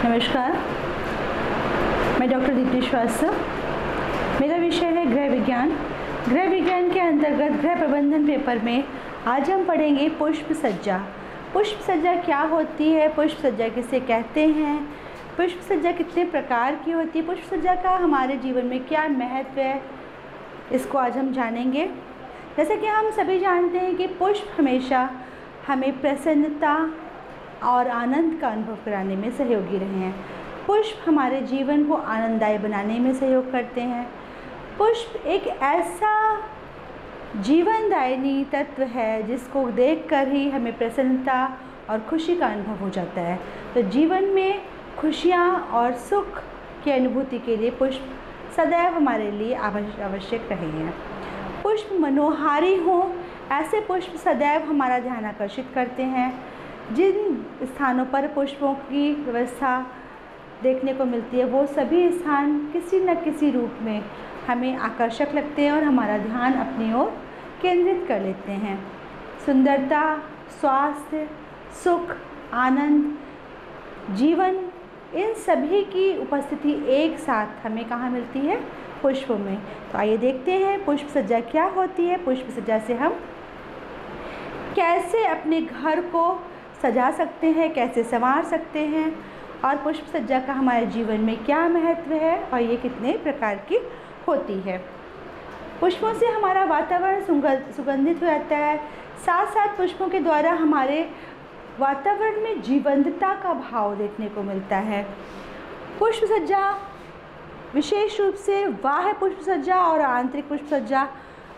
नमस्कार, मैं डॉक्टर दीप्ति श्रीवास्तव। मेरा विषय है गृह विज्ञान। गृह विज्ञान के अंतर्गत गृह प्रबंधन पेपर में आज हम पढ़ेंगे पुष्प सज्जा। पुष्प सज्जा क्या होती है, पुष्प सज्जा किसे कहते हैं, पुष्प सज्जा कितने प्रकार की होती है, पुष्प सज्जा का हमारे जीवन में क्या महत्व है, इसको आज हम जानेंगे। जैसे कि हम सभी जानते हैं कि पुष्प हमेशा हमें प्रसन्नता और आनंद का अनुभव कराने में सहयोगी रहे हैं। पुष्प हमारे जीवन को आनंददायी बनाने में सहयोग करते हैं। पुष्प एक ऐसा जीवनदायिनी तत्व है जिसको देखकर ही हमें प्रसन्नता और खुशी का अनुभव हो जाता है। तो जीवन में खुशियाँ और सुख की अनुभूति के लिए पुष्प सदैव हमारे लिए आवश्यक रहे हैं। पुष्प मनोहारी हों, ऐसे पुष्प सदैव हमारा ध्यान आकर्षित करते हैं। जिन स्थानों पर पुष्पों की व्यवस्था देखने को मिलती है वो सभी स्थान किसी न किसी रूप में हमें आकर्षक लगते हैं और हमारा ध्यान अपनी ओर केंद्रित कर लेते हैं। सुंदरता, स्वास्थ्य, सुख, आनंद, जीवन, इन सभी की उपस्थिति एक साथ हमें कहाँ मिलती है? पुष्पों में। तो आइए देखते हैं पुष्प सज्जा क्या होती है। पुष्प सज्जा से हम कैसे अपने घर को सजा सकते हैं, कैसे संवार सकते हैं, और पुष्प सज्जा का हमारे जीवन में क्या महत्व है और ये कितने प्रकार की होती है। पुष्पों से हमारा वातावरण सुगंधित हो जाता है। साथ साथ पुष्पों के द्वारा हमारे वातावरण में जीवंतता का भाव देखने को मिलता है। पुष्प सज्जा विशेष रूप से बाह्य पुष्प सज्जा और आंतरिक पुष्प सज्जा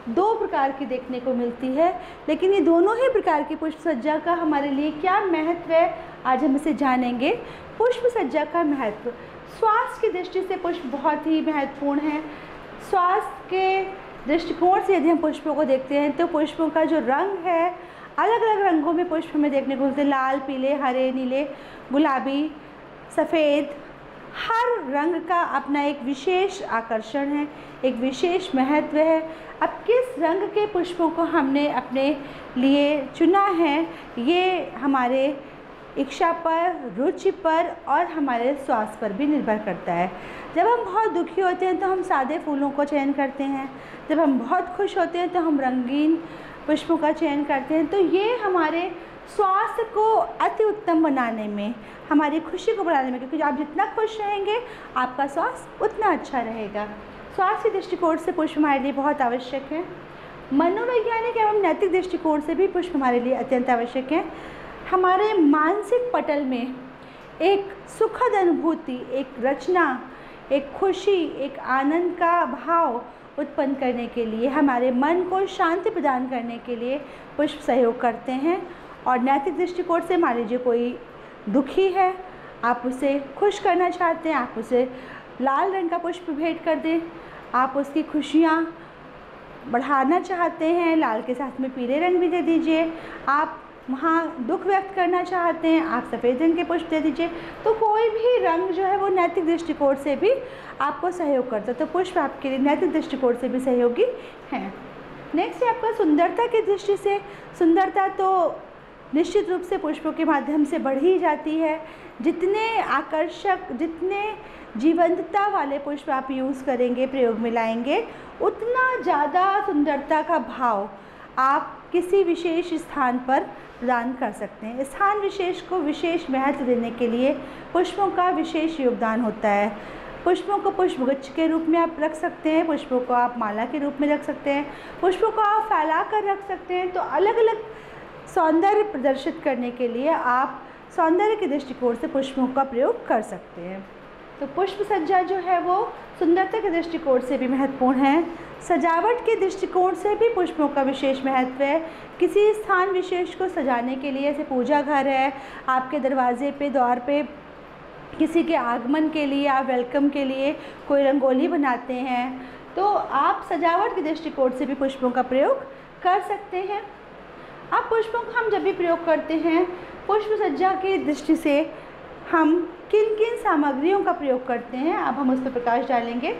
दो प्रकार की देखने को मिलती है, लेकिन ये दोनों ही प्रकार की पुष्प सज्जा का हमारे लिए क्या महत्व है, आज हम इसे जानेंगे। पुष्प सज्जा का महत्व स्वास्थ्य की दृष्टि से पुष्प बहुत ही महत्वपूर्ण है। स्वास्थ्य के दृष्टिकोण से यदि हम पुष्पों को देखते हैं तो पुष्पों का जो रंग है, अलग अलग रंगों में पुष्प हमें देखने को मिलते हैं। लाल, पीले, हरे, नीले, गुलाबी, सफ़ेद, हर रंग का अपना एक विशेष आकर्षण है, एक विशेष महत्व है। अब किस रंग के पुष्पों को हमने अपने लिए चुना है, ये हमारे इच्छा पर, रुचि पर और हमारे स्वास्थ्य पर भी निर्भर करता है। जब हम बहुत दुखी होते हैं तो हम सादे फूलों को चयन करते हैं, जब हम बहुत खुश होते हैं तो हम रंगीन पुष्पों का चयन करते हैं। तो ये हमारे स्वास्थ्य को अति उत्तम बनाने में, हमारी खुशी को बढ़ाने में, क्योंकि आप जितना खुश रहेंगे आपका स्वास्थ्य उतना अच्छा रहेगा। स्वास्थ्य दृष्टिकोण से पुष्प हमारे लिए बहुत आवश्यक है। मनोवैज्ञानिक एवं नैतिक दृष्टिकोण से भी पुष्प हमारे लिए अत्यंत आवश्यक है। हमारे मानसिक पटल में एक सुखद अनुभूति, एक रचना, एक खुशी, एक आनंद का भाव उत्पन्न करने के लिए, हमारे मन को शांति प्रदान करने के लिए पुष्प सहयोग करते हैं। और नैतिक दृष्टिकोण से मान लीजिए कोई दुखी है, आप उसे खुश करना चाहते हैं, आप उसे लाल रंग का पुष्प भेंट कर दें। आप उसकी खुशियाँ बढ़ाना चाहते हैं, लाल के साथ में पीले रंग भी दे दीजिए। आप वहाँ दुख व्यक्त करना चाहते हैं, आप सफ़ेद रंग के पुष्प दे दीजिए। तो कोई भी रंग जो है वो नैतिक दृष्टिकोण से भी आपको सहयोग करता है। तो पुष्प आपके लिए नैतिक दृष्टिकोण से भी सहयोगी हैं। नेक्स्ट है आपका सुंदरता की दृष्टि से। सुंदरता तो निश्चित रूप से पुष्पों के माध्यम से बढ़ी जाती है। जितने आकर्षक, जितने जीवंतता वाले पुष्प आप यूज़ करेंगे, प्रयोग में लाएंगे, उतना ज़्यादा सुंदरता का भाव आप किसी विशेष स्थान पर प्रदान कर सकते हैं। स्थान विशेष को विशेष महत्व देने के लिए पुष्पों का विशेष योगदान होता है। पुष्पों को पुष्पगुच्छ के रूप में आप रख सकते हैं, पुष्पों को आप माला के रूप में रख सकते हैं, पुष्पों को आप फैला कर रख सकते हैं। तो अलग अलग सौंदर्य प्रदर्शित करने के लिए आप सौंदर्य के दृष्टिकोण से पुष्पों का प्रयोग कर सकते हैं। तो पुष्प सज्जा जो है वो सुंदरता के दृष्टिकोण से भी महत्वपूर्ण है। सजावट के दृष्टिकोण से भी पुष्पों का विशेष महत्व है। किसी स्थान विशेष को सजाने के लिए, जैसे पूजा घर है, आपके दरवाजे पे, द्वार पे किसी के आगमन के लिए, आप वेलकम के लिए कोई रंगोली बनाते हैं, तो आप सजावट के दृष्टिकोण से भी पुष्पों का प्रयोग कर सकते हैं। अब पुष्पों को हम जब भी प्रयोग करते हैं, पुष्प सज्जा की दृष्टि से हम किन किन सामग्रियों का प्रयोग करते हैं, अब हम उस पर प्रकाश डालेंगे।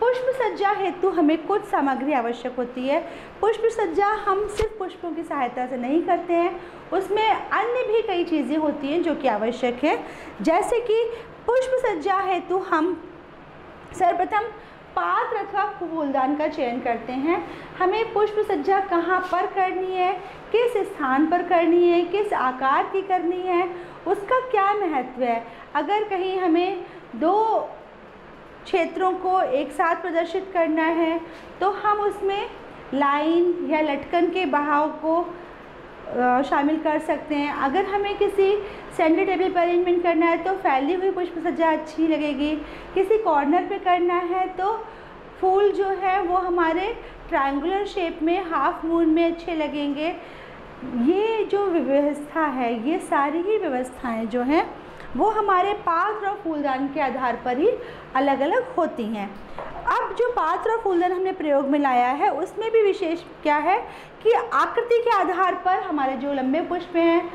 पुष्प सज्जा हेतु हमें कुछ सामग्री आवश्यक होती है। पुष्प सज्जा हम सिर्फ पुष्पों की सहायता से नहीं करते हैं, उसमें अन्य भी कई चीज़ें होती हैं जो कि आवश्यक है। जैसे कि पुष्प सज्जा हेतु हम सर्वप्रथम पात्र अथवा फूलदान का चयन करते हैं। हमें पुष्प सज्जा कहाँ पर करनी है, किस स्थान पर करनी है, किस आकार की करनी है, उसका क्या महत्व है। अगर कहीं हमें दो क्षेत्रों को एक साथ प्रदर्शित करना है तो हम उसमें लाइन या लटकन के बहाव को शामिल कर सकते हैं। अगर हमें किसी सेंटर टेबल पर अरेंजमेंट करना है तो फैली हुई पुष्प सज्जा अच्छी लगेगी। किसी कॉर्नर पे करना है तो फूल जो है वो हमारे ट्रायंगुलर शेप में हाफ मून में अच्छे लगेंगे। ये जो व्यवस्था है, ये सारी ही व्यवस्थाएं जो हैं वो हमारे पात्र और फूलदान के आधार पर ही अलग अलग होती हैं। अब जो पात्र और फूलदान हमने प्रयोग में लाया है उसमें भी विशेष क्या है कि आकृति के आधार पर हमारे जो लंबे पुष्प हैं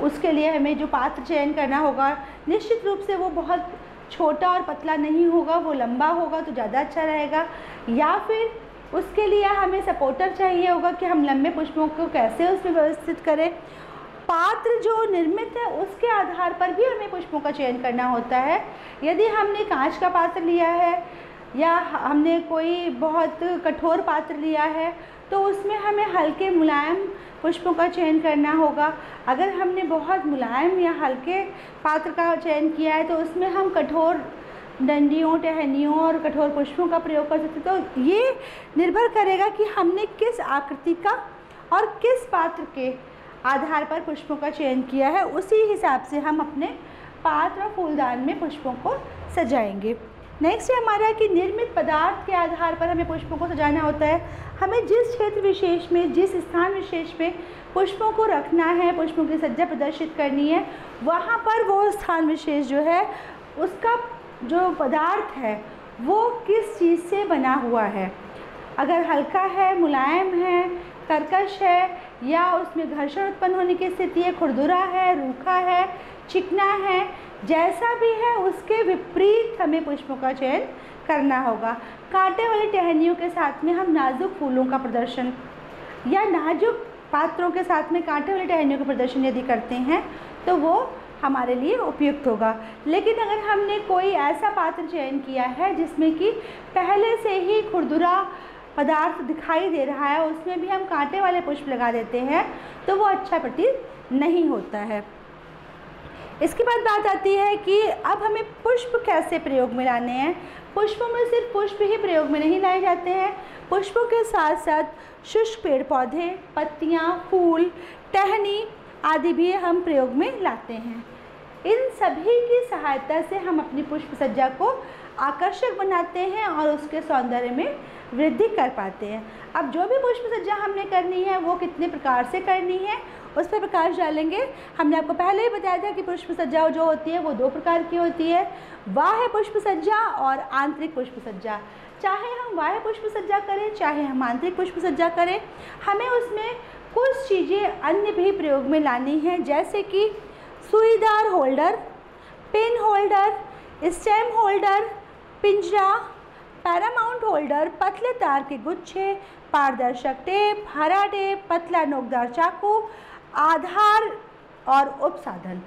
उसके लिए हमें जो पात्र चयन करना होगा, निश्चित रूप से वो बहुत छोटा और पतला नहीं होगा, वो लंबा होगा तो ज़्यादा अच्छा रहेगा। या फिर उसके लिए हमें सपोर्टर चाहिए होगा कि हम लंबे पुष्पों को कैसे उसमें व्यवस्थित करें। पात्र जो निर्मित है उसके आधार पर भी हमें पुष्पों का चयन करना होता है। यदि हमने कांच का पात्र लिया है या हमने कोई बहुत कठोर पात्र लिया है तो उसमें हमें हल्के मुलायम पुष्पों का चयन करना होगा। अगर हमने बहुत मुलायम या हल्के पात्र का चयन किया है तो उसमें हम कठोर डंडियों, टहनियों और कठोर पुष्पों का प्रयोग कर सकते। तो ये निर्भर करेगा कि हमने किस आकृति का और किस पात्र के आधार पर पुष्पों का चयन किया है, उसी हिसाब से हम अपने पात्र और फूलदान में पुष्पों को सजाएंगे। नेक्स्ट है हमारा कि निर्मित पदार्थ के आधार पर हमें पुष्पों को सजाना होता है। हमें जिस क्षेत्र विशेष में, जिस स्थान विशेष में पुष्पों को रखना है, पुष्पों की सज्जा प्रदर्शित करनी है, वहाँ पर वो स्थान विशेष जो है उसका जो पदार्थ है वो किस चीज़ से बना हुआ है। अगर हल्का है, मुलायम है, कर्कश है या उसमें घर्षण उत्पन्न होने की स्थिति है, खुरदुरा है, रूखा है, चिकना है, जैसा भी है उसके विपरीत हमें पुष्पों का चयन करना होगा। कांटे वाली टहनियों के साथ में हम नाजुक फूलों का प्रदर्शन या नाजुक पात्रों के साथ में कांटे वाली टहनियों का प्रदर्शन यदि करते हैं तो वो हमारे लिए उपयुक्त होगा। लेकिन अगर हमने कोई ऐसा पात्र चयन किया है जिसमें कि पहले से ही खुरदुरा पदार्थ दिखाई दे रहा है, उसमें भी हम कांटे वाले पुष्प लगा देते हैं तो वो अच्छा प्रतीत नहीं होता है। इसके बाद बात आती है कि अब हमें पुष्प कैसे प्रयोग में लाने हैं। पुष्पों में सिर्फ पुष्प ही प्रयोग में नहीं लाए जाते हैं, पुष्पों के साथ साथ शुष्क पेड़ पौधे, पत्तियां, फूल, टहनी आदि भी हम प्रयोग में लाते हैं। इन सभी की सहायता से हम अपनी पुष्प सज्जा को आकर्षक बनाते हैं और उसके सौंदर्य में वृद्धि कर पाते हैं। अब जो भी पुष्प सज्जा हमने करनी है वो कितने प्रकार से करनी है उस पर प्रकाश डालेंगे। हमने आपको पहले ही बताया था कि पुष्प सज्जा जो होती है वो दो प्रकार की होती है, बाह्य पुष्प सज्जा और आंतरिक पुष्प सज्जा। चाहे हम बाह्य पुष्प सज्जा करें चाहे हम आंतरिक पुष्प सज्जा करें, हमें उसमें कुछ चीज़ें अन्य भी प्रयोग में लानी है, जैसे कि सुईदार holder, pen holder, stem holder, पिंजरा, पैरामाउंट होल्डर, पतले तार के गुच्छे, पारदर्शक टेप, हरा टेप, पतला नोकदार चाकू, आधार और उपसाधन।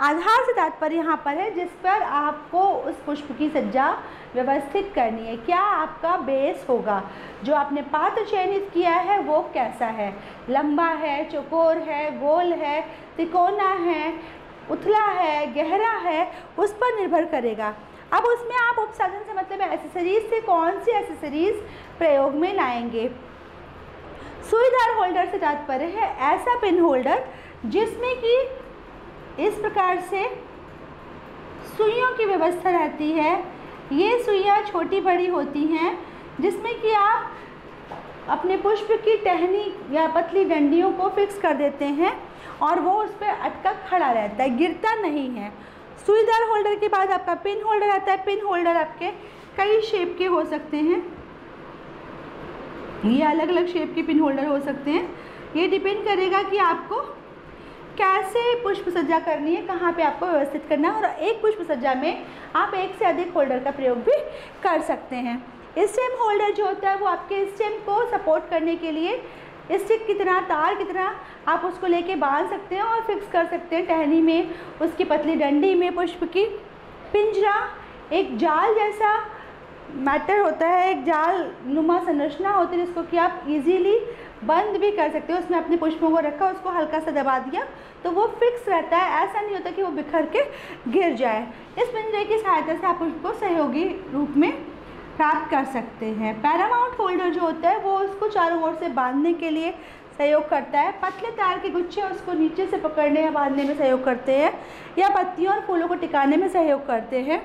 आधार से तात्पर्य यहाँ पर है जिस पर आपको उस पुष्प की सज्जा व्यवस्थित करनी है। क्या आपका बेस होगा, जो आपने पात्र चयनित किया है वो कैसा है, लंबा है, चौकोर है, गोल है, तिकोना है, उथला है, गहरा है, उस पर निर्भर करेगा। अब उसमें आप उपसाधन से मतलब एसेसरीज से कौन सी एसेसरीज प्रयोग में लाएंगे। सुईदार होल्डर से तात्पर्य है ऐसा पिन होल्डर जिसमें कि इस प्रकार से सुइयों की व्यवस्था रहती है। ये सुइयाँ छोटी बड़ी होती हैं जिसमें कि आप अपने पुष्प की टहनी या पतली डंडियों को फिक्स कर देते हैं और वो उस पर अटका खड़ा रहता है, गिरता नहीं है। सुईदार होल्डर के बाद आपका पिन होल्डर आता है। पिन होल्डर आपके कई शेप के हो सकते हैं, ये अलग अलग शेप के पिन होल्डर हो सकते हैं। ये डिपेंड करेगा कि आपको कैसे पुष्प सज्जा करनी है, कहाँ पे आपको व्यवस्थित करना है, और एक पुष्प सज्जा में आप एक से अधिक होल्डर का प्रयोग भी कर सकते हैं। स्टेम होल्डर जो होता है वो आपके स्टेम को सपोर्ट करने के लिए स्टिक की तरह, तार की तरह आप उसको लेके बांध सकते हैं और फिक्स कर सकते हैं टहनी में, उसकी पतली डंडी में पुष्प की। पिंजरा एक जाल जैसा मैटर होता है, एक जाल नुमा संरचना होती है जिसको कि आप इजीली बंद भी कर सकते हो। उसमें अपने पुष्पों को रखा, उसको हल्का सा दबा दिया तो वो फिक्स रहता है, ऐसा नहीं होता कि वो बिखर के गिर जाए। इस पिंजरे की सहायता से आप उसको सहयोगी रूप में प्राप्त कर सकते हैं। पैरामाउंट होल्डर जो होता है वो उसको चारों ओर से बांधने के लिए सहयोग करता है। पतले तार के गुच्छे उसको नीचे से पकड़ने या बांधने में सहयोग करते हैं या पत्तियों और फूलों को टिकाने में सहयोग करते हैं।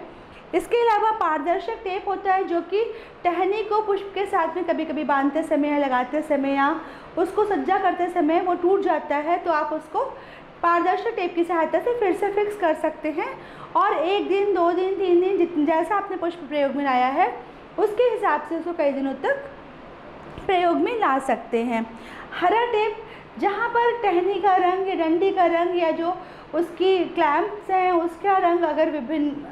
इसके अलावा पारदर्शक टेप होता है जो कि टहनी को पुष्प के साथ में कभी कभी बांधते समय या लगाते समय या उसको सज्जा करते समय वो टूट जाता है, तो आप उसको पारदर्शक टेप की सहायता से फिर से फिक्स कर सकते हैं और 1 दिन, 2 दिन, 3 दिन जितने जैसा आपने पुष्प प्रयोग में लाया है उसके हिसाब से उसको कई दिनों तक प्रयोग में ला सकते हैं। हरा टेप, जहाँ पर टहनी का रंग या डंडी का रंग या जो उसकी क्लैंप्स हैं उसका रंग अगर विभिन्न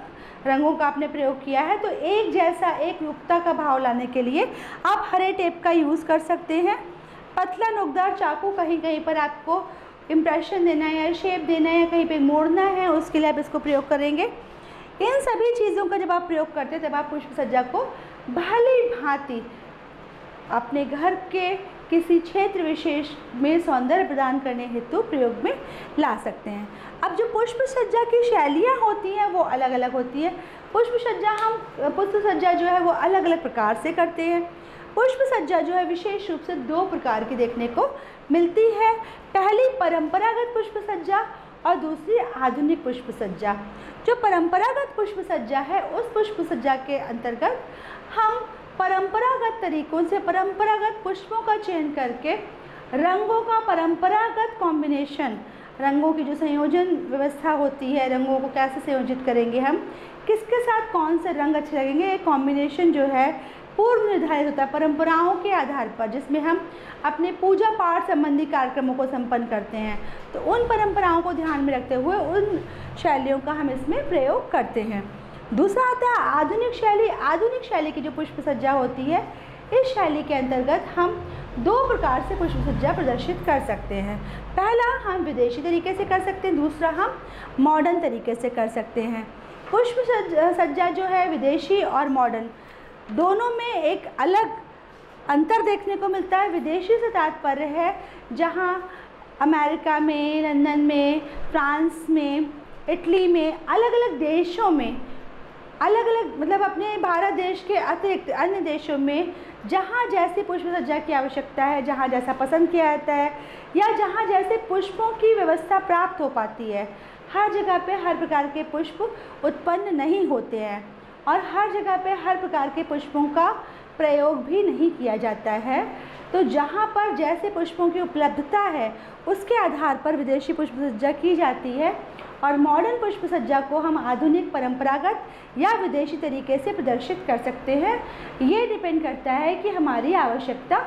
रंगों का आपने प्रयोग किया है तो एक जैसा, एक रूपता का भाव लाने के लिए आप हरे टेप का यूज़ कर सकते हैं। पतला नोकदार चाकू, कहीं कहीं पर आपको इम्प्रेशन देना है या शेप देना है या कहीं पे मोड़ना है, उसके लिए आप इसको प्रयोग करेंगे। इन सभी चीज़ों का जब आप प्रयोग करते हैं तब आप पुष्प सज्जा को भली भांति अपने घर के किसी क्षेत्र विशेष में सौंदर्य प्रदान करने हेतु प्रयोग में ला सकते हैं। अब जो पुष्प सज्जा की शैलियाँ होती हैं वो अलग अलग होती है। पुष्प सज्जा जो है वो अलग अलग प्रकार से करते हैं। पुष्प सज्जा जो है विशेष रूप से 2 प्रकार की देखने को मिलती है। पहली परंपरागत पुष्प सज्जा और दूसरी आधुनिक पुष्प सज्जा। जो परंपरागत पुष्प सज्जा है उस पुष्प सज्जा के अंतर्गत हम परंपरागत तरीकों से परंपरागत पुष्पों का चयन करके रंगों का परंपरागत कॉम्बिनेशन, रंगों की जो संयोजन व्यवस्था होती है, रंगों को कैसे संयोजित करेंगे, हम किसके साथ कौन से रंग अच्छे लगेंगे, ये कॉम्बिनेशन जो है पूर्व निर्धारित होता है परंपराओं के आधार पर, जिसमें हम अपने पूजा पाठ संबंधी कार्यक्रमों को संपन्न करते हैं। तो उन परंपराओं को ध्यान में रखते हुए उन शैलियों का हम इसमें प्रयोग करते हैं। दूसरा आता है आधुनिक शैली। आधुनिक शैली की जो पुष्प सज्जा होती है, इस शैली के अंतर्गत हम 2 प्रकार से पुष्प सज्जा प्रदर्शित कर सकते हैं। पहला हम विदेशी तरीके से कर सकते हैं, दूसरा हम मॉडर्न तरीके से कर सकते हैं। पुष्प सज्जा जो है विदेशी और मॉडर्न दोनों में एक अलग अंतर देखने को मिलता है। विदेशी से तात्पर्य है जहाँ अमेरिका में, लंदन में, फ्रांस में, इटली में, अलग अलग देशों में, अलग अलग मतलब अपने भारत देश के अतिरिक्त अन्य देशों में जहाँ जैसी पुष्प सज्जा की आवश्यकता है, जहाँ जैसा पसंद किया जाता है या जहाँ जैसे पुष्पों की व्यवस्था प्राप्त हो पाती है, हर जगह पे हर प्रकार के पुष्प उत्पन्न नहीं होते हैं और हर जगह पे हर प्रकार के पुष्पों का प्रयोग भी नहीं किया जाता है। तो जहाँ पर जैसे पुष्पों की उपलब्धता है उसके आधार पर विदेशी पुष्प सज्जा की जाती है और मॉडर्न पुष्प सज्जा को हम आधुनिक, परंपरागत या विदेशी तरीके से प्रदर्शित कर सकते हैं। ये डिपेंड करता है कि हमारी आवश्यकता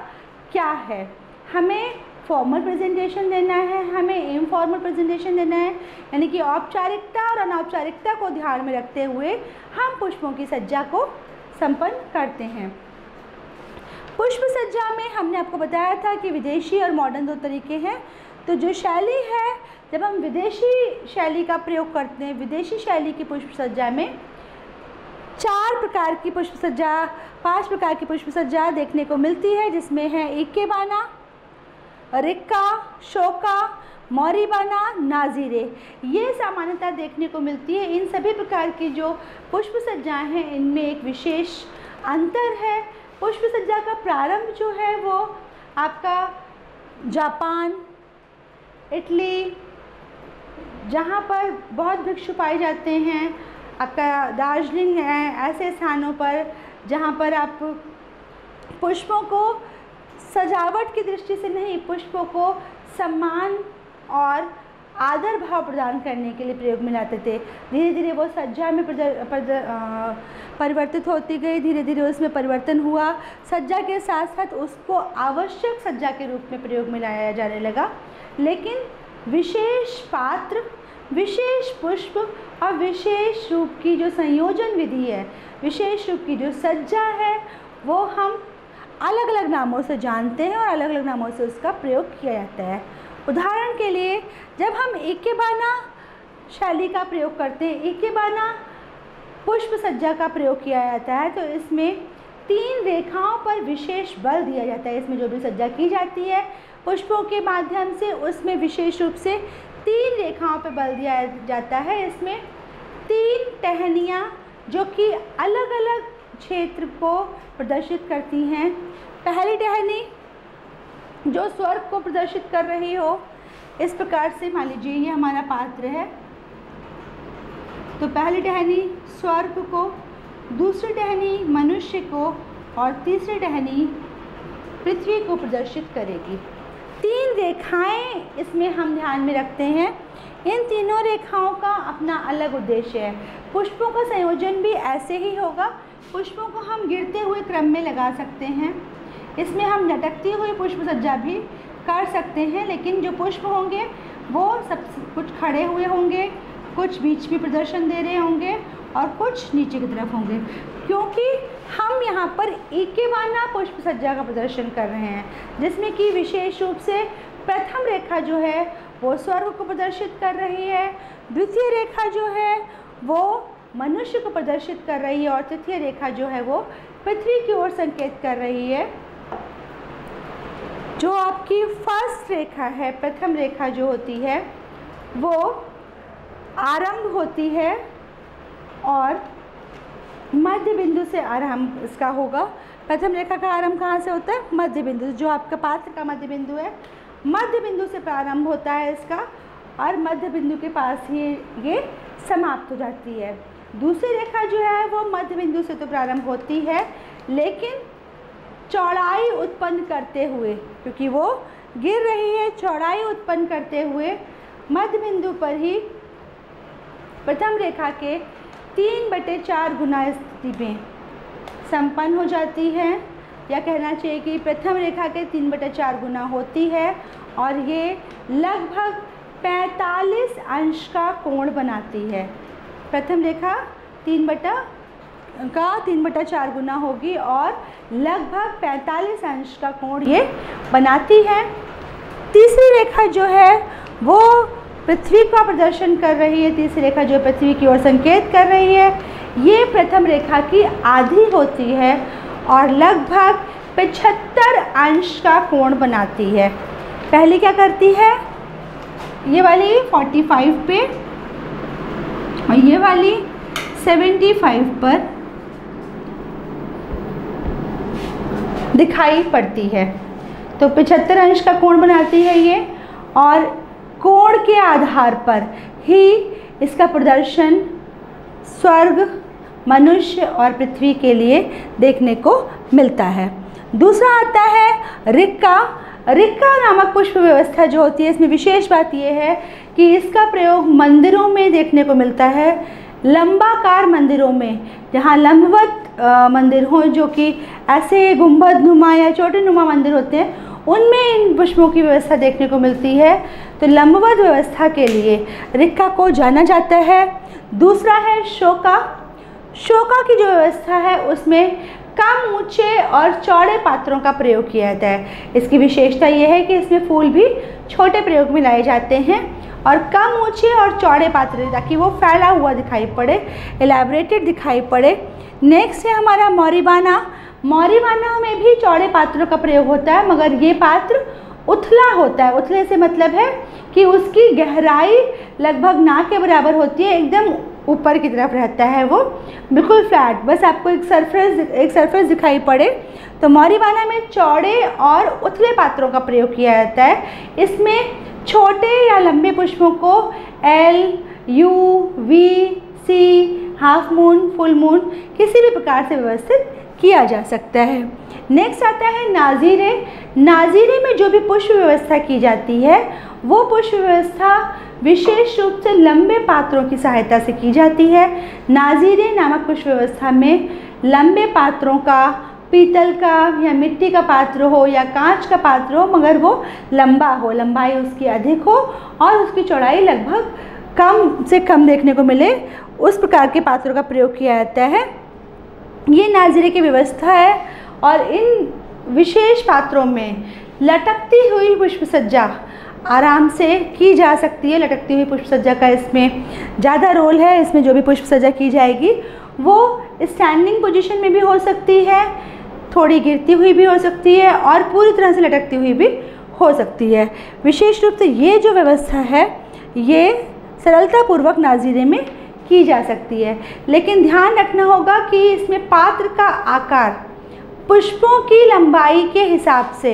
क्या है। हमें फॉर्मल प्रेजेंटेशन देना है, हमें इनफॉर्मल प्रेजेंटेशन देना है, यानी कि औपचारिकता और अनौपचारिकता को ध्यान में रखते हुए हम पुष्पों की सज्जा को संपन्न करते हैं। पुष्प सज्जा में हमने आपको बताया था कि विदेशी और मॉडर्न 2 तरीके हैं। तो जो शैली है, जब हम विदेशी शैली का प्रयोग करते हैं, विदेशी शैली की पुष्प सज्जा में 4 प्रकार की पुष्प सज्जा, 5 प्रकार की पुष्प सज्जा देखने को मिलती है, जिसमें है इकेबाना, रिक्का, शोका, मौरीबाना, नाजीरे। ये सामान्यतः देखने को मिलती है। इन सभी प्रकार की जो पुष्प सज्जाएँ हैं इनमें एक विशेष अंतर है। पुष्प सज्जा का प्रारंभ जो है वो आपका जापान, इटली, जहाँ पर बहुत भिक्षु पाए जाते हैं, आपका दार्जिलिंग है, ऐसे स्थानों पर जहाँ पर आप पुष्पों को सजावट की दृष्टि से नहीं, पुष्पों को सम्मान और आदर भाव प्रदान करने के लिए प्रयोग में लाते थे। धीरे धीरे वो सज्जा में परिवर्तित होती गई, धीरे धीरे उसमें परिवर्तन हुआ। सज्जा के साथ साथ उसको आवश्यक सज्जा के रूप में प्रयोग में लाया जाने लगा। लेकिन विशेष पात्र, विशेष पुष्प और विशेष रूप की जो संयोजन विधि है, विशेष रूप की जो सज्जा है, वो हम अलग अलग नामों से जानते हैं और अलग अलग नामों से उसका प्रयोग किया जाता है। उदाहरण के लिए जब हम इकेबाना शैली का प्रयोग करते हैं, इकेबाना पुष्प सज्जा का प्रयोग किया जाता है, तो इसमें 3 रेखाओं पर विशेष बल दिया जाता है। इसमें जो भी सज्जा की जाती है पुष्पों के माध्यम से, उसमें विशेष रूप से 3 रेखाओं पर बल दिया जाता है। इसमें 3 टहनियाँ जो कि अलग अलग क्षेत्र को प्रदर्शित करती हैं। पहली टहनी जो स्वर्ग को प्रदर्शित कर रही हो, इस प्रकार से मान लीजिए ये हमारा पात्र है, तो पहली टहनी स्वर्ग को, दूसरी टहनी मनुष्य को और तीसरी टहनी पृथ्वी को प्रदर्शित करेगी। 3 रेखाएं इसमें हम ध्यान में रखते हैं। इन तीनों रेखाओं का अपना अलग उद्देश्य है। पुष्पों का संयोजन भी ऐसे ही होगा। पुष्पों को हम गिरते हुए क्रम में लगा सकते हैं। इसमें हम लटकती हुई पुष्प सज्जा भी कर सकते हैं, लेकिन जो पुष्प होंगे वो सब कुछ खड़े हुए होंगे, कुछ बीच में प्रदर्शन दे रहे होंगे और कुछ नीचे की तरफ होंगे, क्योंकि हम यहाँ पर इकेबाना पुष्प सज्जा का प्रदर्शन कर रहे हैं, जिसमें कि विशेष रूप से प्रथम रेखा जो है वो स्वर्ग को प्रदर्शित कर रही है, द्वितीय रेखा जो है वो मनुष्य को प्रदर्शित कर रही है और तृतीय रेखा जो है वो पृथ्वी की ओर संकेत कर रही है। जो आपकी फर्स्ट रेखा है, प्रथम रेखा जो होती है वो आरंभ होती है और मध्य बिंदु से आरंभ इसका होगा। प्रथम रेखा का आरंभ कहाँ से होता है? मध्य बिंदु। जो आपका पात्र का मध्य बिंदु है, मध्य बिंदु से प्रारंभ होता है इसका और मध्य बिंदु के पास ही ये समाप्त हो जाती है। दूसरी रेखा जो है वो मध्य बिंदु से तो प्रारंभ होती है, लेकिन चौड़ाई उत्पन्न करते हुए, क्योंकि वो गिर रही है, चौड़ाई उत्पन्न करते हुए मध्य बिंदु पर ही प्रथम रेखा के 3/4 गुना स्थिति में संपन्न हो जाती है, या कहना चाहिए कि प्रथम रेखा के 3/4 गुना होती है और ये लगभग 45 अंश का कोण बनाती है। प्रथम रेखा 3/4 गुना होगी और लगभग 45 अंश का कोण ये बनाती है। तीसरी रेखा जो है वो पृथ्वी का प्रदर्शन कर रही है। तीसरी रेखा जो पृथ्वी की ओर संकेत कर रही है, ये प्रथम रेखा की आधी होती है और लगभग 75 अंश का कोण बनाती है। पहली क्या करती है? ये वाली 45 पे और ये वाली 75 पर दिखाई पड़ती है, तो 75 अंश का कोण बनाती है ये, और कोण के आधार पर ही इसका प्रदर्शन स्वर्ग, मनुष्य और पृथ्वी के लिए देखने को मिलता है। दूसरा आता है रिक्का। रिक्का नामक पुष्प व्यवस्था जो होती है, इसमें विशेष बात यह है कि इसका प्रयोग मंदिरों में देखने को मिलता है। लंबाकार मंदिरों में, जहाँ लंबवत मंदिर हों, जो कि ऐसे गुंबद नुमा या चोटी नुमा मंदिर होते हैं, उनमें इन पुष्पों की व्यवस्था देखने को मिलती है। तो लंबवत व्यवस्था के लिए रिक्का को जाना जाता है। दूसरा है शोका। शोका की जो व्यवस्था है उसमें कम ऊंचे और चौड़े पात्रों का प्रयोग किया जाता है। इसकी विशेषता यह है कि इसमें फूल भी छोटे प्रयोग में लाए जाते हैं और कम ऊंचे और चौड़े पात्र, ताकि वो फैला हुआ दिखाई पड़े, एलैबोरेटेड दिखाई पड़े। नेक्स्ट है हमारा मौरीबाना। मौरीबाना में भी चौड़े पात्रों का प्रयोग होता है, मगर ये पात्र उथला होता है। उथले से मतलब है कि उसकी गहराई लगभग नाक के बराबर होती है, एकदम ऊपर की तरफ रहता है, वो बिल्कुल फ्लैट, बस आपको एक सरफेस दिखाई पड़े। तो मौरीबाना में चौड़े और उथले पात्रों का प्रयोग किया जाता है। इसमें छोटे या लंबे पुष्पों को L, U, V, C, half moon, full moon किसी भी प्रकार से व्यवस्थित किया जा सकता है। नेक्स्ट आता है नाजीरे। नाजीरे में जो भी पुष्प व्यवस्था की जाती है वो पुष्प व्यवस्था विशेष रूप से लंबे पात्रों की सहायता से की जाती है। नाजीरे नामक पुष्प व्यवस्था में लंबे पात्रों का, पीतल का या मिट्टी का पात्र हो या कांच का पात्र हो, मगर वो लंबा हो, लंबाई उसकी अधिक हो और उसकी चौड़ाई लगभग कम से कम देखने को मिले, उस प्रकार के पात्रों का प्रयोग किया जाता है। ये नाजीरे की व्यवस्था है और इन विशेष पात्रों में लटकती हुई पुष्प सज्जा आराम से की जा सकती है। लटकती हुई पुष्प सज्जा का इसमें ज़्यादा रोल है। इसमें जो भी पुष्प सज्जा की जाएगी वो स्टैंडिंग पोजीशन में भी हो सकती है, थोड़ी गिरती हुई भी हो सकती है और पूरी तरह से लटकती हुई भी हो सकती है। विशेष रूप से ये जो व्यवस्था है ये सरलतापूर्वक नाज़ीरे में की जा सकती है, लेकिन ध्यान रखना होगा कि इसमें पात्र का आकार पुष्पों की लंबाई के हिसाब से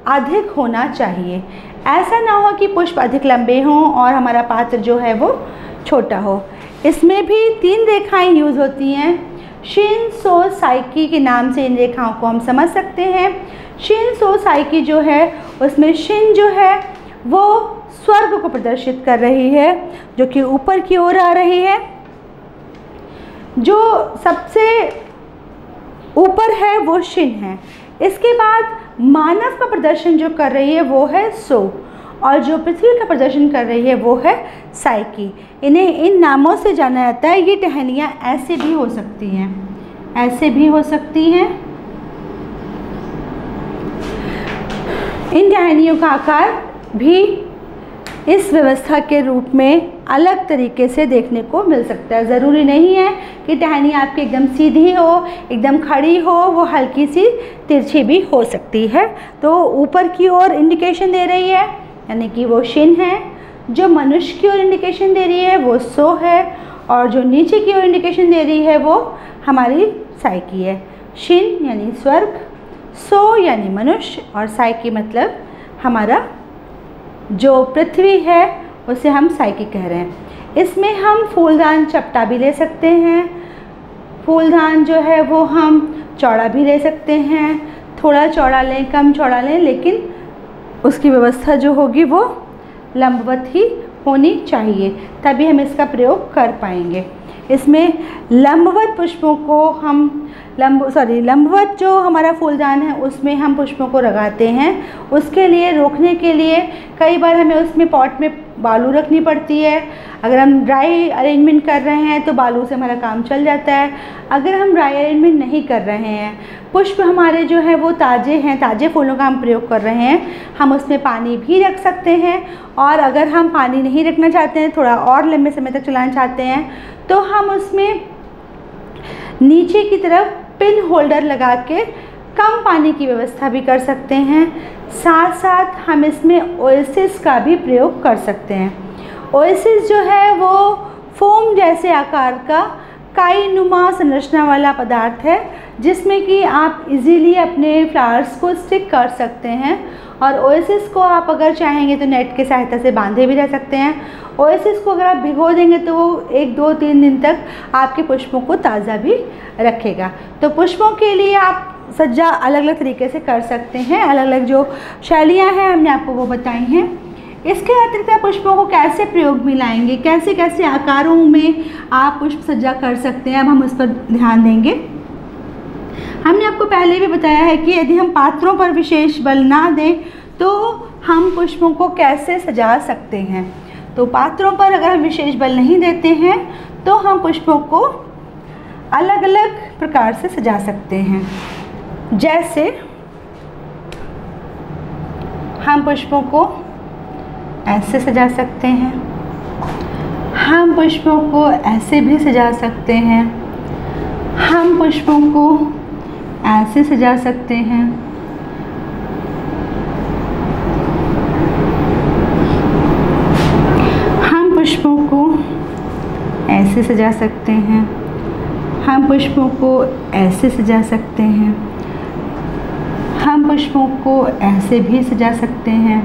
अधिक होना चाहिए। ऐसा ना हो कि पुष्प अधिक लंबे हों और हमारा पात्र जो है वो छोटा हो। इसमें भी 3 रेखाएं यूज़ होती हैं। शिन सो साइकी के नाम से इन रेखाओं को हम समझ सकते हैं। शिन सो साइकी जो है उसमें शिन जो है वो स्वर्ग को प्रदर्शित कर रही है, जो कि ऊपर की ओर आ रही है। जो सबसे ऊपर है वो शिन है। इसके बाद मानव का प्रदर्शन जो कर रही है वो है सो, और जो पृथ्वी का प्रदर्शन कर रही है वो है साइकी। इन्हें इन नामों से जाना जाता है। ये टहनियाँ ऐसे भी हो सकती हैं, ऐसे भी हो सकती हैं। इन टहनियों का आकार भी इस व्यवस्था के रूप में अलग तरीके से देखने को मिल सकता है। ज़रूरी नहीं है कि टहनी आपकी एकदम सीधी हो, एकदम खड़ी हो, वो हल्की सी तिरछी भी हो सकती है। तो ऊपर की ओर इंडिकेशन दे रही है यानी कि वो शिन है, जो मनुष्य की ओर इंडिकेशन दे रही है वो सो है, और जो नीचे की ओर इंडिकेशन दे रही है वो हमारी साइकी है। शिन यानी स्वर्ग, सो यानी मनुष्य, और साइकी मतलब हमारा जो पृथ्वी है उसे हम साइकी कह रहे हैं। इसमें हम फूलदान चपटा भी ले सकते हैं। फूलदान जो है वो हम चौड़ा भी ले सकते हैं, थोड़ा चौड़ा लें, कम चौड़ा लें, लेकिन उसकी व्यवस्था जो होगी वो लंबवत ही होनी चाहिए, तभी हम इसका प्रयोग कर पाएंगे। इसमें लंबवत पुष्पों को हम लंबवत जो हमारा फूलदान है उसमें हम पुष्पों को लगाते हैं। उसके लिए रोकने के लिए कई बार हमें उसमें पॉट में बालू रखनी पड़ती है। अगर हम ड्राई अरेंजमेंट कर रहे हैं तो बालू से हमारा काम चल जाता है। अगर हम ड्राई अरेंजमेंट नहीं कर रहे हैं, पुष्प हमारे जो है वो ताज़े हैं, ताज़े फूलों का हम प्रयोग कर रहे हैं, हम उसमें पानी भी रख सकते हैं। और अगर हम पानी नहीं रखना चाहते हैं, थोड़ा और लंबे समय तक चलाना चाहते हैं, तो हम उसमें नीचे की तरफ पिन होल्डर लगा के कम पानी की व्यवस्था भी कर सकते हैं। साथ साथ हम इसमें ओएसिस का भी प्रयोग कर सकते हैं। ओएसिस जो है वो फोम जैसे आकार का काई नुमा संरचना वाला पदार्थ है, जिसमें कि आप इजीली अपने फ्लावर्स को स्टिक कर सकते हैं। और ओएसिस को आप अगर चाहेंगे तो नेट की सहायता से बांधे भी रह सकते हैं। ओएसिस को अगर आप भिगो देंगे तो वो 1, 2, 3 दिन तक आपके पुष्पों को ताज़ा भी रखेगा। तो पुष्पों के लिए आप सज्जा अलग अलग तरीके से कर सकते हैं। अलग अलग जो शैलियाँ हैं हमने आपको वो बताई हैं। इसके अतिरिक्त आप पुष्पों को कैसे प्रयोग में लाएंगे, कैसे कैसे आकारों में आप पुष्प सज्जा कर सकते हैं, अब हम उस पर ध्यान देंगे। हमने आपको पहले भी बताया है कि यदि हम पात्रों पर विशेष बल ना दें तो हम पुष्पों को कैसे सजा सकते हैं। तो पात्रों पर अगर हम विशेष बल नहीं देते हैं तो हम पुष्पों को अलग अलग प्रकार से सजा सकते हैं। जैसे हम पुष्पों को ऐसे सजा सकते हैं, हम पुष्पों को ऐसे भी सजा सकते हैं, हम पुष्पों को ऐसे सजा सकते हैं, हम पुष्पों को ऐसे सजा सकते हैं, हम पुष्पों को ऐसे सजा सकते हैं, हम पुष्पों को ऐसे भी सजा सकते हैं।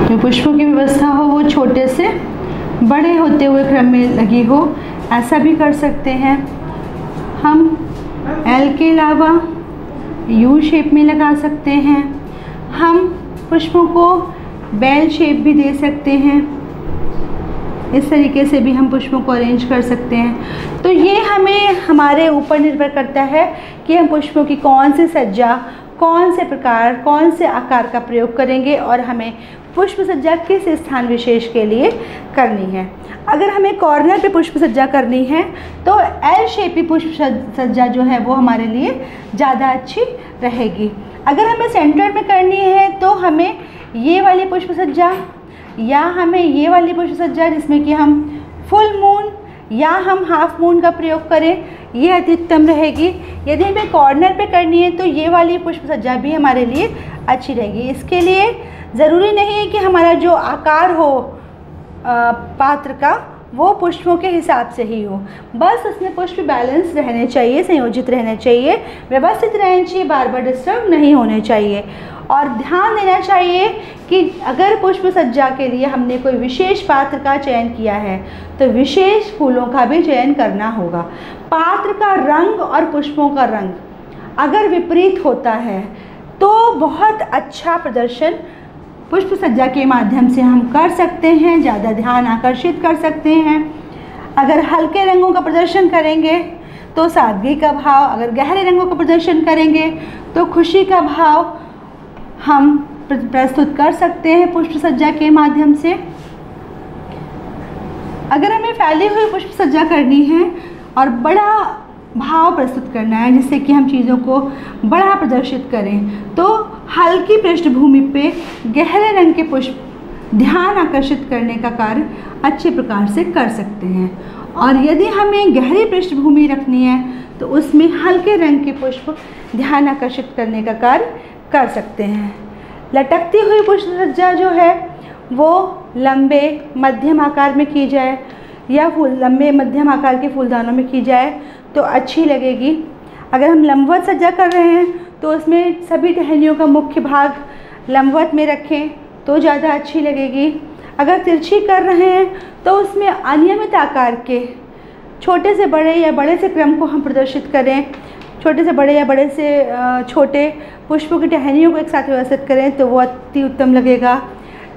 जो पुष्पों की व्यवस्था हो वो छोटे से बड़े होते हुए क्रम में लगी हो, ऐसा भी कर सकते हैं। हम एल के अलावा यू शेप में लगा सकते हैं। हम पुष्पों को बेल शेप भी दे सकते हैं। इस तरीके से भी हम पुष्पों को अरेंज कर सकते हैं। तो ये हमें हमारे ऊपर निर्भर करता है कि हम पुष्पों की कौन सी सज्जा, कौन से प्रकार, कौन से आकार का प्रयोग करेंगे और हमें पुष्प सज्जा किस स्थान विशेष के लिए करनी है। अगर हमें कॉर्नर पे पुष्प सज्जा करनी है तो एल शेप की पुष्प सज्जा जो है वो हमारे लिए ज़्यादा अच्छी रहेगी। अगर हमें सेंटर में करनी है तो हमें ये वाली पुष्प सज्जा या हमें ये वाली पुष्प सज्जा जिसमें कि हम फुल मून या हम हाफ मून का प्रयोग करें, ये अधिकतम रहेगी। यदि हमें कॉर्नर पे करनी है तो ये वाली पुष्प सज्जा भी हमारे लिए अच्छी रहेगी। इसके लिए ज़रूरी नहीं है कि हमारा जो आकार हो पात्र का वो पुष्पों के हिसाब से ही हो, बस उसमें पुष्प बैलेंस रहने चाहिए, संयोजित रहने चाहिए, व्यवस्थित रहने चाहिए, बार बार डिस्टर्ब नहीं होने चाहिए। और ध्यान देना चाहिए कि अगर पुष्प सज्जा के लिए हमने कोई विशेष पात्र का चयन किया है तो विशेष फूलों का भी चयन करना होगा। पात्र का रंग और पुष्पों का रंग अगर विपरीत होता है तो बहुत अच्छा प्रदर्शन पुष्प सज्जा के माध्यम से हम कर सकते हैं, ज़्यादा ध्यान आकर्षित कर सकते हैं। अगर हल्के रंगों का प्रदर्शन करेंगे तो सादगी का भाव, अगर गहरे रंगों का प्रदर्शन करेंगे तो खुशी का भाव हम प्रस्तुत कर सकते हैं पुष्प सज्जा के माध्यम से। अगर हमें फैली हुई पुष्प सज्जा करनी है और बड़ा भाव प्रस्तुत करना है जिससे कि हम चीज़ों को बड़ा प्रदर्शित करें तो हल्की पृष्ठभूमि पे गहरे रंग के पुष्प ध्यान आकर्षित करने का कार्य अच्छे प्रकार से कर सकते हैं। और यदि हमें गहरी पृष्ठभूमि रखनी है तो उसमें हल्के रंग के पुष्प ध्यान आकर्षित करने का कार्य कर सकते हैं। लटकती हुई पुष्प सज्जा जो है वो लंबे मध्यम आकार में की जाए या लंबे मध्यम आकार के फूलदानों में की जाए तो अच्छी लगेगी। अगर हम लंबवत सज्जा कर रहे हैं तो उसमें सभी टहनियों का मुख्य भाग लंबवत में रखें तो ज़्यादा अच्छी लगेगी। अगर तिरछी कर रहे हैं तो उसमें अनियमित आकार के छोटे से बड़े या बड़े से क्रम को हम प्रदर्शित करें, छोटे से बड़े या बड़े से छोटे पुष्पों की टहनियों को एक साथ व्यवस्थित करें तो वो अति उत्तम लगेगा।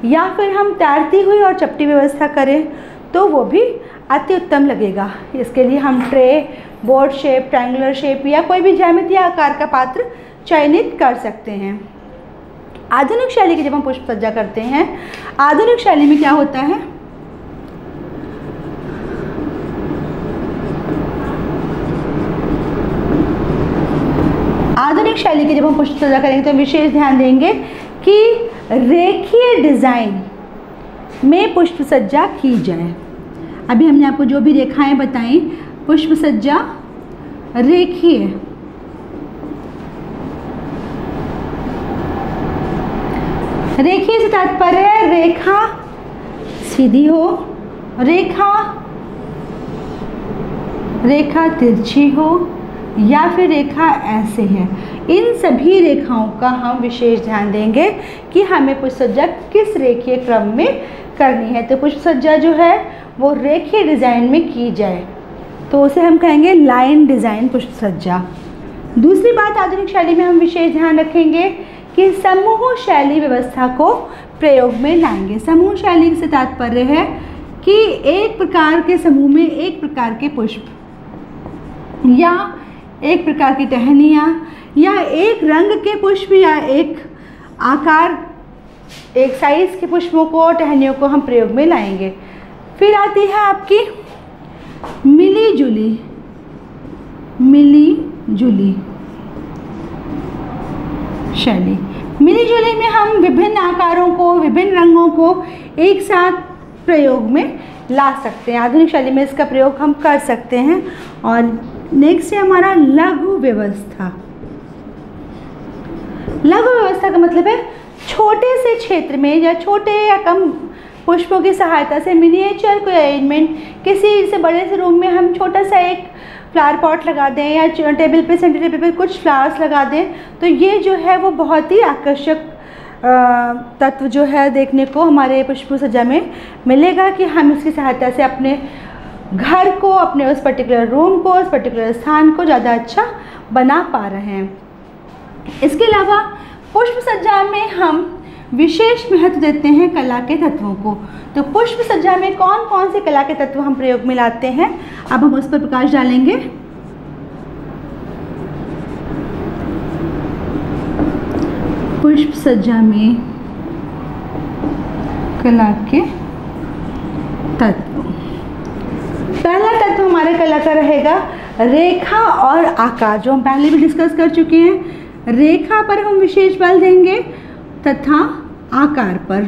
या फिर हम तैरती हुई और चपटी व्यवस्था करें तो वो भी अति उत्तम लगेगा। इसके लिए हम tray, board shape, triangular shape या कोई भी ज्यामितीय आकार का पात्र चयनित कर सकते हैं। आधुनिक शैली की जब हम पुष्प सज्जा करते हैं, आधुनिक शैली में क्या होता है, आधुनिक शैली की जब हम पुष्प सज्जा करेंगे तो विशेष ध्यान देंगे कि रेखीय डिज़ाइन में पुष्प सज्जा की जाए। अभी हमने आपको जो भी रेखाएं बताई, पुष्प सज्जा रेखीय, रेखीय से तात्पर्य है रेखा सीधी हो, रेखा तिरछी हो या फिर रेखा ऐसे है। इन सभी रेखाओं का हम विशेष ध्यान देंगे कि हमें पुष्प सज्जा किस रेखीय क्रम में करनी है। तो पुष्प सज्जा जो है वो रेखीय डिज़ाइन में की जाए तो उसे हम कहेंगे लाइन डिज़ाइन पुष्प सज्जा। दूसरी बात, आधुनिक शैली में हम विशेष ध्यान रखेंगे कि समूह शैली व्यवस्था को प्रयोग में लाएंगे। समूह शैली से तात्पर्य है कि एक प्रकार के समूह में एक प्रकार के पुष्प या एक प्रकार की टहनियाँ या एक रंग के पुष्प या एक आकार, एक साइज़ के पुष्पों को और टहनियों को हम प्रयोग में लाएंगे। फिर आती है आपकी मिली जुली शैली। मिली जुली में हम विभिन्न आकारों को, विभिन्न रंगों को एक साथ प्रयोग में ला सकते हैं। आधुनिक शैली में इसका प्रयोग हम कर सकते हैं। और नेक्स्ट है हमारा लघु व्यवस्था। लघु व्यवस्था का मतलब है छोटे से क्षेत्र में या छोटे या कम पुष्पों की सहायता से मिनिएचर कोई अरेंजमेंट, किसी से बड़े से रूम में हम छोटा सा एक फ्लावर पॉट लगा दें या टेबल पे, सेंटर टेबल पे कुछ फ्लावर्स लगा दें तो ये जो है वो बहुत ही आकर्षक तत्व जो है देखने को हमारे पुष्प सज्जा में मिलेगा कि हम इसकी सहायता से अपने घर को, अपने उस पर्टिकुलर रूम को, उस पर्टिकुलर स्थान को ज़्यादा अच्छा बना पा रहे हैं। इसके अलावा पुष्प सज्जा में हम विशेष महत्व देते हैं कला के तत्वों को। तो पुष्प सज्जा में कौन कौन से कला के तत्व हम प्रयोग में लाते हैं, अब हम उस पर प्रकाश डालेंगे। पुष्प सज्जा में कला के तत्व, पहला तत्व हमारे कला का रहेगा रेखा और आकार, जो हम पहले भी डिस्कस कर चुके हैं। रेखा पर हम विशेष बल देंगे तथा आकार पर।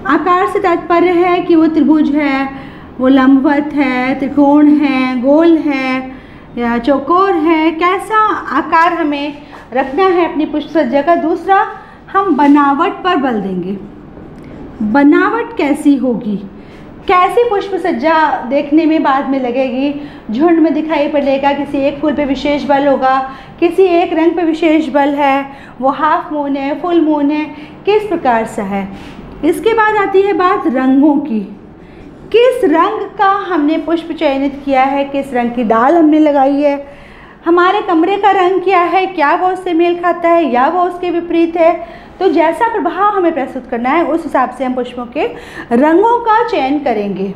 आकार से तात्पर्य है कि वो त्रिभुज है, वो लंबवत है, त्रिकोण है, गोल है या चौकोर है, कैसा आकार हमें रखना है अपनी पुष्प सज्जा का। दूसरा, हम बनावट पर बल देंगे। बनावट कैसी होगी, कैसी पुष्प सज्जा देखने में बाद में लगेगी, झुंड में दिखाई पड़ेगा, किसी एक फूल पे विशेष बल होगा, किसी एक रंग पे विशेष बल है, वो हाफ मून है, फुल मून है, किस प्रकार से है। इसके बाद आती है बात रंगों की। किस रंग का हमने पुष्प चयनित किया है, किस रंग की डाल हमने लगाई है, हमारे कमरे का रंग क्या है, क्या वो उससे मेल खाता है या वो उसके विपरीत है। तो जैसा प्रभाव हमें प्रस्तुत करना है उस हिसाब से हम पुष्पों के रंगों का चयन करेंगे।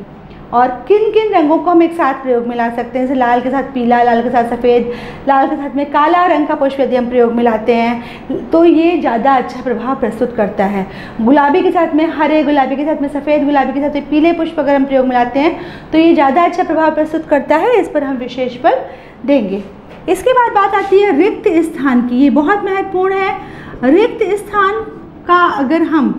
और किन किन रंगों को हम एक साथ प्रयोग में ला सकते हैं, जैसे लाल के साथ पीला, लाल के साथ सफ़ेद, लाल के साथ में काला रंग का पुष्प यदि हम प्रयोग में लाते हैं तो ये ज़्यादा अच्छा प्रभाव प्रस्तुत करता है। गुलाबी के साथ में हरे, गुलाबी के साथ में सफ़ेद, गुलाबी के साथ में पीले पुष्प अगर हम प्रयोग में लाते हैं तो ये ज़्यादा अच्छा प्रभाव प्रस्तुत करता है। इस पर हम विशेष बल देंगे। इसके बाद बात आती है रिक्त स्थान की। ये बहुत महत्वपूर्ण है। रिक्त स्थान का अगर हम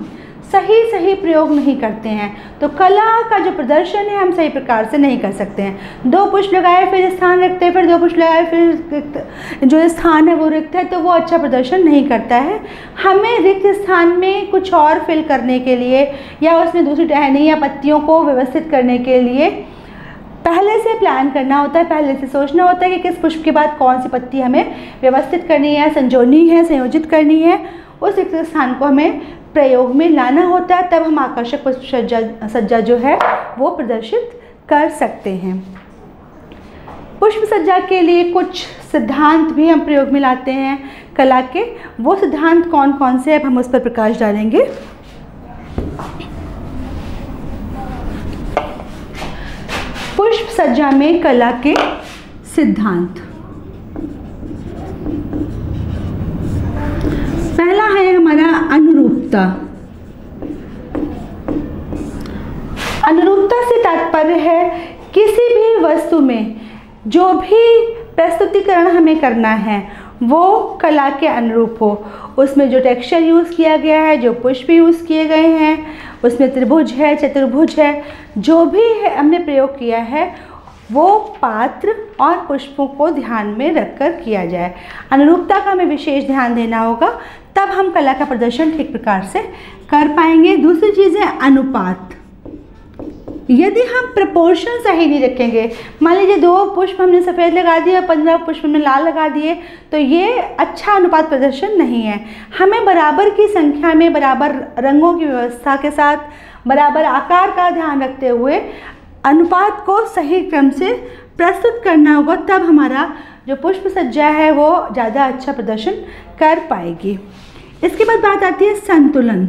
सही प्रयोग नहीं करते हैं तो कला का जो प्रदर्शन है हम सही प्रकार से नहीं कर सकते हैं। दो पुष्प लगाए फिर स्थान रखते हैं, फिर दो पुष्प लगाए फिर जो स्थान है वो रिक्त है, तो वो अच्छा प्रदर्शन नहीं करता है। हमें रिक्त स्थान में कुछ और फिल करने के लिए या उसमें दूसरी टहनी या पत्तियों को व्यवस्थित करने के लिए पहले से प्लान करना होता है, पहले से सोचना होता है कि किस पुष्प के बाद कौन सी पत्ती हमें व्यवस्थित करनी है, संजोनी है, संयोजित करनी है। उस रिक्त स्थान को हमें प्रयोग में लाना होता है, तब हम आकर्षक पुष्प सज्जा जो है वो प्रदर्शित कर सकते हैं। पुष्प सज्जा के लिए कुछ सिद्धांत भी हम प्रयोग में लाते हैं कला के। वो सिद्धांत कौन कौन से, अब हम उस पर प्रकाश डालेंगे। पुष्प सज्जा में कला के सिद्धांत। पहला है हमारा अनुरूपता। अनुरूपता से तात्पर्य है किसी भी वस्तु में जो भी प्रस्तुतिकरण हमें करना है वो कला के अनुरूप हो। उसमें जो टेक्सचर यूज़ किया गया है, जो पुष्प यूज़ किए गए हैं, उसमें त्रिभुज है, चतुर्भुज है, जो भी हमने प्रयोग किया है वो पात्र और पुष्पों को ध्यान में रखकर किया जाए। अनुरूपता का हमें विशेष ध्यान देना होगा, तब हम कला का प्रदर्शन ठीक प्रकार से कर पाएंगे। दूसरी चीज़ है अनुपात। यदि हम प्रपोर्शन सही नहीं रखेंगे, मान लीजिए 2 पुष्प हमने सफ़ेद लगा दिए और 15 पुष्प हमने लाल लगा दिए, तो ये अच्छा अनुपात प्रदर्शन नहीं है। हमें बराबर की संख्या में बराबर रंगों की व्यवस्था के साथ बराबर आकार का ध्यान रखते हुए अनुपात को सही क्रम से प्रस्तुत करना होगा, तब हमारा जो पुष्प सज्जा है वो ज़्यादा अच्छा प्रदर्शन कर पाएगी। इसके बाद बात आती है संतुलन।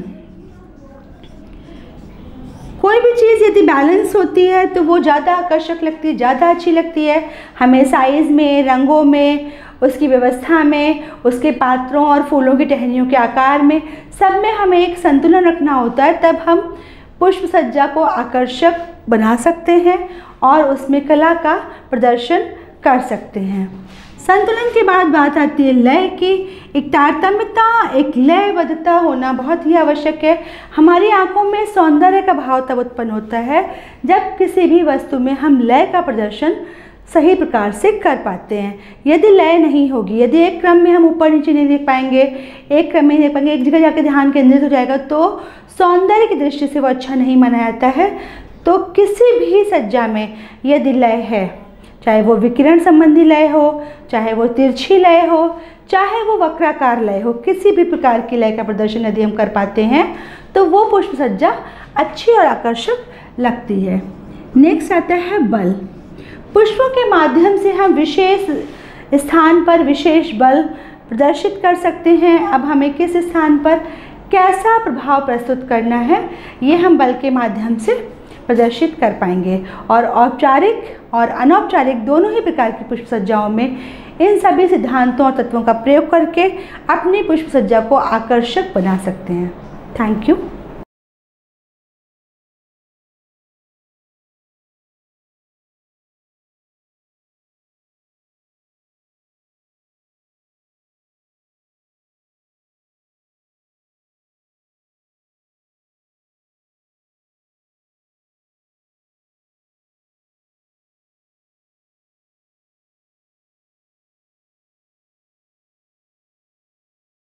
कोई भी चीज़ यदि बैलेंस होती है तो वो ज़्यादा आकर्षक लगती है, ज़्यादा अच्छी लगती है। हमें साइज़ में, रंगों में, उसकी व्यवस्था में, उसके पात्रों और फूलों की टहनियों के आकार में, सब में हमें एक संतुलन रखना होता है, तब हम पुष्प सज्जा को आकर्षक बना सकते हैं और उसमें कला का प्रदर्शन कर सकते हैं। संतुलन के बाद बात आती है लय की। एक तारतम्यता, एक लयबद्धता होना बहुत ही आवश्यक है। हमारी आंखों में सौंदर्य का भाव तब उत्पन्न होता है जब किसी भी वस्तु में हम लय का प्रदर्शन सही प्रकार से कर पाते हैं। यदि लय नहीं होगी, यदि एक क्रम में हम ऊपर नीचे नहीं देख पाएंगे, एक क्रम में नहीं देख पाएंगे, एक जगह जाकर ध्यान केंद्रित हो जाएगा, तो सौंदर्य की दृष्टि से वो अच्छा नहीं माना जाता है। तो किसी भी सज्जा में यदि लय है, चाहे वो विकिरण संबंधी लय हो, चाहे वो तिरछी लय हो, चाहे वो वक्राकार लय हो, किसी भी प्रकार की लय का प्रदर्शन यदि हम कर पाते हैं तो वो पुष्प सज्जा अच्छी और आकर्षक लगती है। नेक्स्ट आता है बल। पुष्पों के माध्यम से हम विशेष स्थान पर विशेष बल प्रदर्शित कर सकते हैं। अब हमें किस स्थान पर कैसा प्रभाव प्रस्तुत करना है ये हम बल के माध्यम से प्रदर्शित कर पाएंगे। और औपचारिक और अनौपचारिक दोनों ही प्रकार की पुष्प सज्जाओं में इन सभी सिद्धांतों और तत्वों का प्रयोग करके अपनी पुष्प सज्जा को आकर्षक बना सकते हैं। Thank you.